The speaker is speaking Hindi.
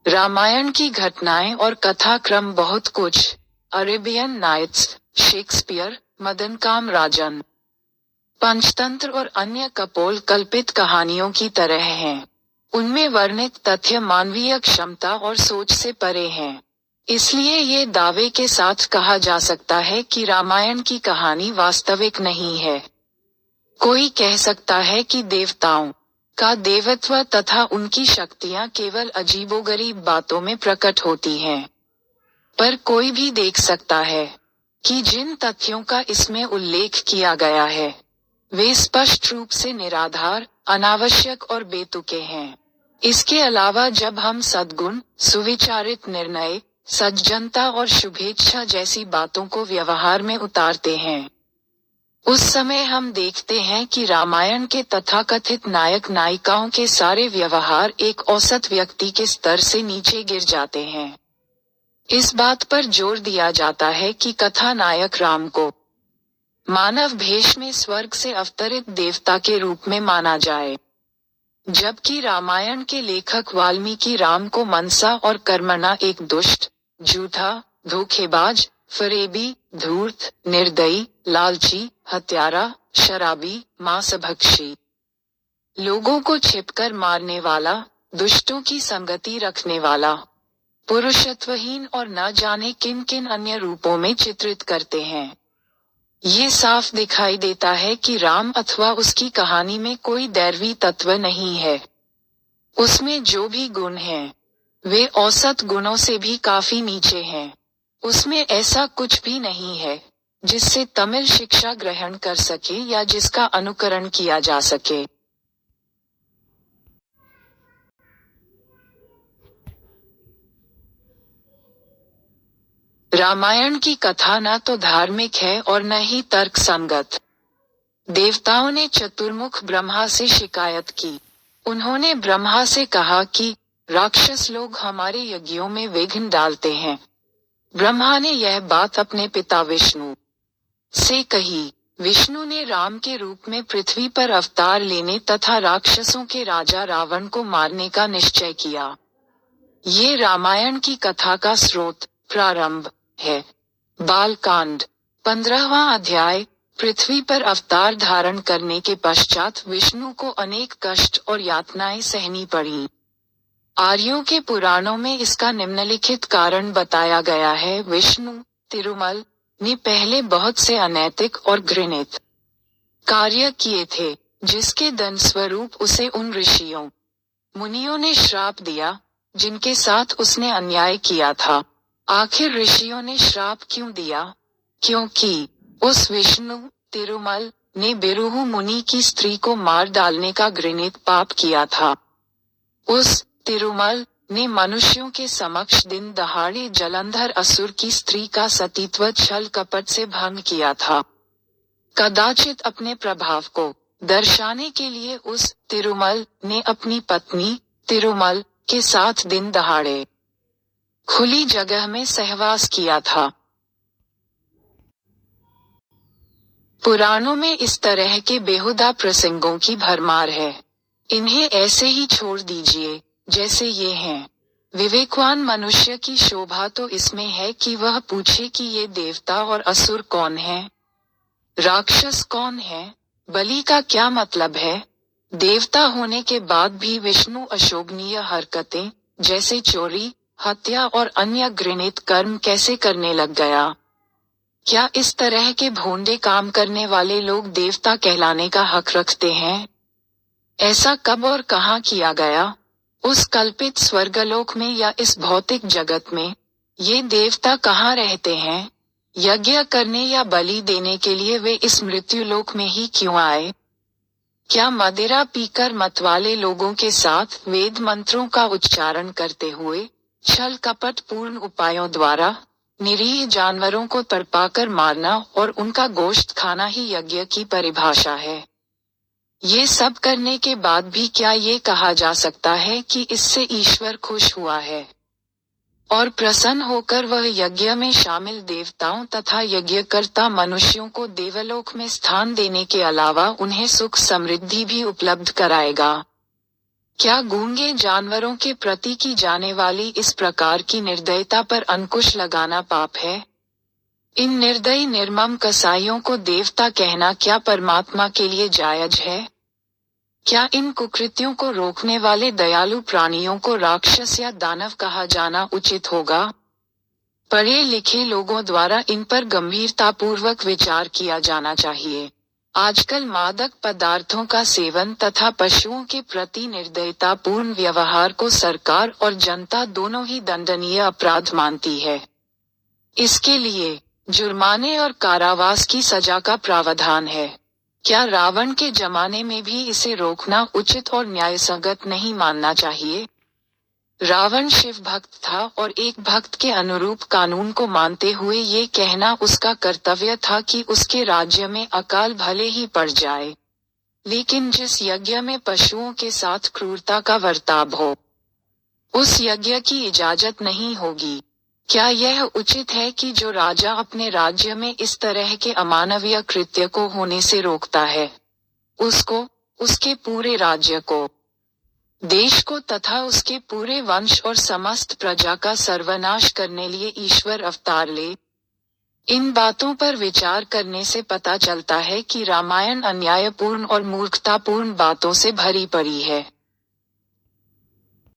रामायण की घटनाएं और कथा क्रम बहुत कुछ अरेबियन नाइट्स, शेक्सपियर, मदनकाम राजन, पंचतंत्र और अन्य कपोल कल्पित कहानियों की तरह हैं। उनमें वर्णित तथ्य मानवीय क्षमता और सोच से परे हैं। इसलिए ये दावे के साथ कहा जा सकता है कि रामायण की कहानी वास्तविक नहीं है। कोई कह सकता है कि देवताओं का देवत्व तथा उनकी शक्तियां केवल अजीबोगरीब बातों में प्रकट होती हैं। पर कोई भी देख सकता है कि जिन तथ्यों का इसमें उल्लेख किया गया है वे स्पष्ट रूप से निराधार, अनावश्यक और बेतुके हैं। इसके अलावा जब हम सद्गुण, सुविचारित निर्णय, सज्जनता और शुभेच्छा जैसी बातों को व्यवहार में उतारते हैं, उस समय हम देखते हैं कि रामायण के तथाकथित नायक नायिकाओं के सारे व्यवहार एक औसत व्यक्ति के स्तर से नीचे गिर जाते हैं। इस बात पर जोर दिया जाता है कि कथा नायक राम को मानव भेष में स्वर्ग से अवतरित देवता के रूप में माना जाए, जबकि रामायण के लेखक वाल्मीकि राम को मनसा और कर्मणा एक दुष्ट, झूठा, धोखेबाज, फरेबी, धूर्त, निर्दयी, लालची, हत्यारा, शराबी, मांसभक्षी, लोगों को छिपकर मारने वाला, दुष्टों की संगति रखने वाला, पुरुषत्वहीन और न जाने किन किन अन्य रूपों में चित्रित करते हैं। ये साफ दिखाई देता है कि राम अथवा उसकी कहानी में कोई दैवी तत्व नहीं है। उसमें जो भी गुण हैं, वे औसत गुणों से भी काफी नीचे हैं। उसमें ऐसा कुछ भी नहीं है जिससे तमिल शिक्षा ग्रहण कर सके या जिसका अनुकरण किया जा सके। रामायण की कथा न तो धार्मिक है और न ही तर्क संगत। देवताओं ने चतुर्मुख ब्रह्मा से शिकायत की। उन्होंने ब्रह्मा से कहा कि राक्षस लोग हमारे यज्ञों में विघ्न डालते हैं। ब्रह्मा ने यह बात अपने पिता विष्णु से कही। विष्णु ने राम के रूप में पृथ्वी पर अवतार लेने तथा राक्षसों के राजा रावण को मारने का निश्चय किया। ये रामायण की कथा का स्रोत, प्रारंभ है। बालकांड 15वां अध्याय। पृथ्वी पर अवतार धारण करने के पश्चात विष्णु को अनेक कष्ट और यातनाएं सहनी पड़ी। आर्यों के पुराणों में इसका निम्नलिखित कारण बताया गया है। विष्णु तिरुमल ने पहले बहुत से अनैतिक और घृणित कार्य किए थे, जिसके दंड स्वरूप उसे उन ऋषियों मुनियों ने श्राप दिया जिनके साथ उसने अन्याय किया था। आखिर ऋषियों ने श्राप क्यों दिया? क्योंकि उस विष्णु तिरुमल ने बिरुहु मुनि की स्त्री को मार डालने का घृणित पाप किया था। उस तिरुमल ने मनुष्यों के समक्ष दिन दहाड़े जलंधर असुर की स्त्री का सतीत्व छल कपट से भंग किया था। कदाचित अपने प्रभाव को दर्शाने के लिए उस तिरुमल ने अपनी पत्नी तिरुमल के साथ दिन दहाड़े खुली जगह में सहवास किया था। पुराणों में इस तरह के बेहुदा प्रसंगों की भरमार है। इन्हें ऐसे ही छोड़ दीजिए जैसे ये हैं। विवेकवान मनुष्य की शोभा तो इसमें है कि वह पूछे कि ये देवता और असुर कौन है, राक्षस कौन है, बलि का क्या मतलब है। देवता होने के बाद भी विष्णु अशोभनीय हरकतें जैसे चोरी, हत्या और अन्य घृणित कर्म कैसे करने लग गया? क्या इस तरह के भोंदे काम करने वाले लोग देवता कहलाने का हक रखते हैं? ऐसा कब और कहाँ किया गया? उस कल्पित स्वर्गलोक में या इस भौतिक जगत में? ये देवता कहाँ रहते हैं? यज्ञ करने या बलि देने के लिए वे इस मृत्युलोक में ही क्यों आए? क्या मदिरा पीकर मतवाले लोगों के साथ वेद मंत्रों का उच्चारण करते हुए छल कपट पूर्ण उपायों द्वारा निरीह जानवरों को तड़पाकर मारना और उनका गोश्त खाना ही यज्ञ की परिभाषा है? ये सब करने के बाद भी क्या ये कहा जा सकता है कि इससे ईश्वर खुश हुआ है और प्रसन्न होकर वह यज्ञ में शामिल देवताओं तथा यज्ञकर्ता मनुष्यों को देवलोक में स्थान देने के अलावा उन्हें सुख समृद्धि भी उपलब्ध कराएगा? क्या गूंगे जानवरों के प्रति की जाने वाली इस प्रकार की निर्दयता पर अंकुश लगाना पाप है? इन निर्दयी निर्मम कसाईयों को देवता कहना क्या परमात्मा के लिए जायज है? क्या इन कुकृत्यों को रोकने वाले दयालु प्राणियों को राक्षस या दानव कहा जाना उचित होगा? पढ़े लिखे लोगों द्वारा इन पर गंभीरतापूर्वक विचार किया जाना चाहिए। आजकल मादक पदार्थों का सेवन तथा पशुओं के प्रति निर्दयतापूर्ण व्यवहार को सरकार और जनता दोनों ही दंडनीय अपराध मानती है। इसके लिए जुर्माने और कारावास की सजा का प्रावधान है। क्या रावण के जमाने में भी इसे रोकना उचित और न्यायसंगत नहीं मानना चाहिए? रावण शिव भक्त था और एक भक्त के अनुरूप कानून को मानते हुए ये कहना उसका कर्तव्य था कि उसके राज्य में अकाल भले ही पड़ जाए, लेकिन जिस यज्ञ में पशुओं के साथ क्रूरता का वर्ताव हो, उस यज्ञ की इजाजत नहीं होगी। क्या यह उचित है कि जो राजा अपने राज्य में इस तरह के अमानवीय कृत्य को होने से रोकता है, उसको, उसके पूरे राज्य को, देश को तथा उसके पूरे वंश और समस्त प्रजा का सर्वनाश करने लिए ईश्वर अवतार ले? इन बातों पर विचार करने से पता चलता है कि रामायण अन्यायपूर्ण और मूर्खतापूर्ण बातों से भरी पड़ी है।